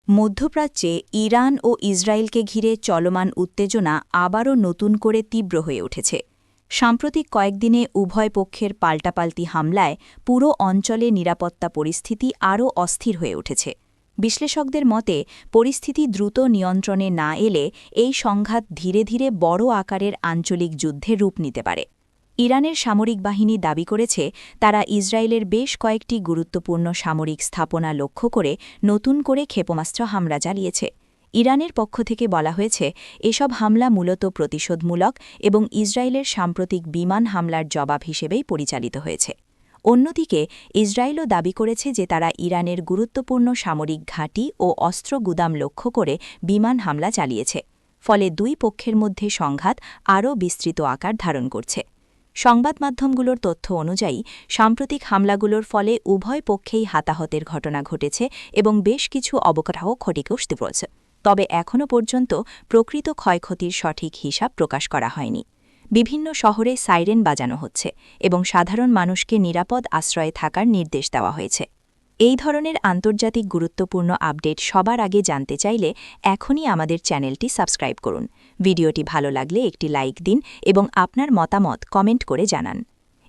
মধ্যপ্রাচ্যে ইরান ও ইসরায়েলকে ঘিরে চলমান উত্তেজনা আবারও নতুন করে তীব্র হয়ে উঠেছে। সাম্প্রতিক কয়েকদিনে উভয় পক্ষের পাল্টাপাল্টি হামলায় পুরো অঞ্চলে নিরাপত্তা পরিস্থিতি আরও অস্থির হয়ে উঠেছে। বিশ্লেষকদের মতে পরিস্থিতি দ্রুত নিয়ন্ত্রণে না এলে এই সংঘাত ধীরে ধীরে বড় আকারের আঞ্চলিক যুদ্ধে রূপ নিতে পারে। ইরানের সামরিক বাহিনী দাবি করেছে তারা ইসরায়েলের বেশ কয়েকটি গুরুত্বপূর্ণ সামরিক স্থাপনা লক্ষ্য করে নতুন করে ক্ষেপণাস্ত্র হামলা চালিয়েছে। ইরানের পক্ষ থেকে বলা হয়েছে এসব হামলা মূলত প্রতিশোধমূলক এবং ইসরায়েলের সাম্প্রতিক বিমান হামলার জবাব হিসেবেই পরিচালিত হয়েছে। অন্যদিকে ইসরায়েলও দাবি করেছে যে তারা ইরানের গুরুত্বপূর্ণ সামরিক ঘাঁটি ও অস্ত্র গুদাম লক্ষ্য করে বিমান হামলা চালিয়েছে। ফলে দুই পক্ষের মধ্যে সংঘাত আরও বিস্তৃত আকার ধারণ করছে। সংবাদ মাধ্যমগুলোর তথ্য অনুযায়ী সাম্প্রতিক হামলাগুলোর ফলে উভয় পক্ষেই হতাহতের ঘটনা ঘটেছে এবং বেশ কিছু অবকাঠামো ক্ষতিগ্রস্ত হয়েছে। তবে এখনও পর্যন্ত প্রকৃত ক্ষয়ক্ষতির সঠিক হিসাব প্রকাশ করা হয়নি। বিভিন্ন শহরে সাইরেন বাজানো হচ্ছে এবং সাধারণ মানুষকে নিরাপদ আশ্রয়ে থাকার নির্দেশ দেওয়া হয়েছে। এই ধরনের আন্তর্জাতিক গুরুত্বপূর্ণ আপডেট সবার আগে জানতে চাইলে এখনই আমাদের চ্যানেলটি সাবস্ক্রাইব করুন। ভিডিওটি ভালো লাগলে একটি লাইক দিন এবং আপনার মতামত কমেন্ট করে জানান।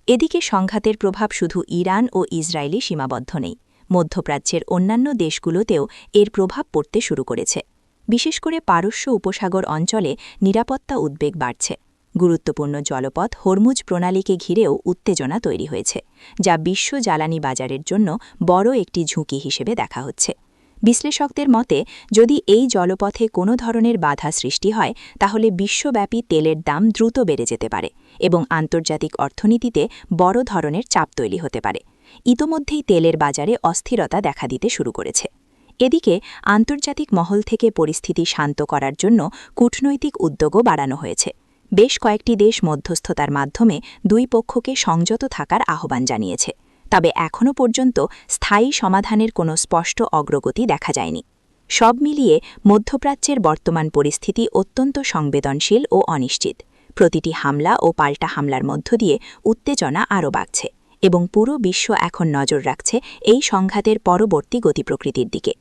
এদিকে সংঘাতের প্রভাব শুধু ইরান ও ইসরায়েলি সীমাবদ্ধ নেই। মধ্যপ্রাচ্যের অন্যান্য দেশগুলোতেও এর প্রভাব পড়তে শুরু করেছে। বিশেষ করে পারস্য উপসাগর অঞ্চলে নিরাপত্তা উদ্বেগ বাড়ছে। গুরুত্বপূর্ণ জলপথ হরমুজ প্রণালীকে ঘিরেও উত্তেজনা তৈরি হয়েছে, যা বিশ্ব জ্বালানি বাজারের জন্য বড় একটি ঝুঁকি হিসেবে দেখা হচ্ছে। বিশ্লেষকদের মতে যদি এই জলপথে কোনো ধরনের বাধা সৃষ্টি হয় তাহলে বিশ্বব্যাপী তেলের দাম দ্রুত বেড়ে যেতে পারে এবং আন্তর্জাতিক অর্থনীতিতে বড় ধরনের চাপ তৈরি হতে পারে। ইতোমধ্যেই তেলের বাজারে অস্থিরতা দেখা দিতে শুরু করেছে। এদিকে আন্তর্জাতিক মহল থেকে পরিস্থিতি শান্ত করার জন্য কূটনৈতিক উদ্যোগও বাড়ানো হয়েছে। বেশ কয়েকটি দেশ মধ্যস্থতার মাধ্যমে দুই পক্ষকে সংযত থাকার আহ্বান জানিয়েছে। তবে এখনও পর্যন্ত স্থায়ী সমাধানের কোনো স্পষ্ট অগ্রগতি দেখা যায়নি। সব মিলিয়ে মধ্যপ্রাচ্যের বর্তমান পরিস্থিতি অত্যন্ত সংবেদনশীল ও অনিশ্চিত। প্রতিটি হামলা ও পাল্টা হামলার মধ্য দিয়ে উত্তেজনা আরও বাড়ছে এবং পুরো বিশ্ব এখন নজর রাখছে এই সংঘাতের পরবর্তী গতিপ্রকৃতির দিকে।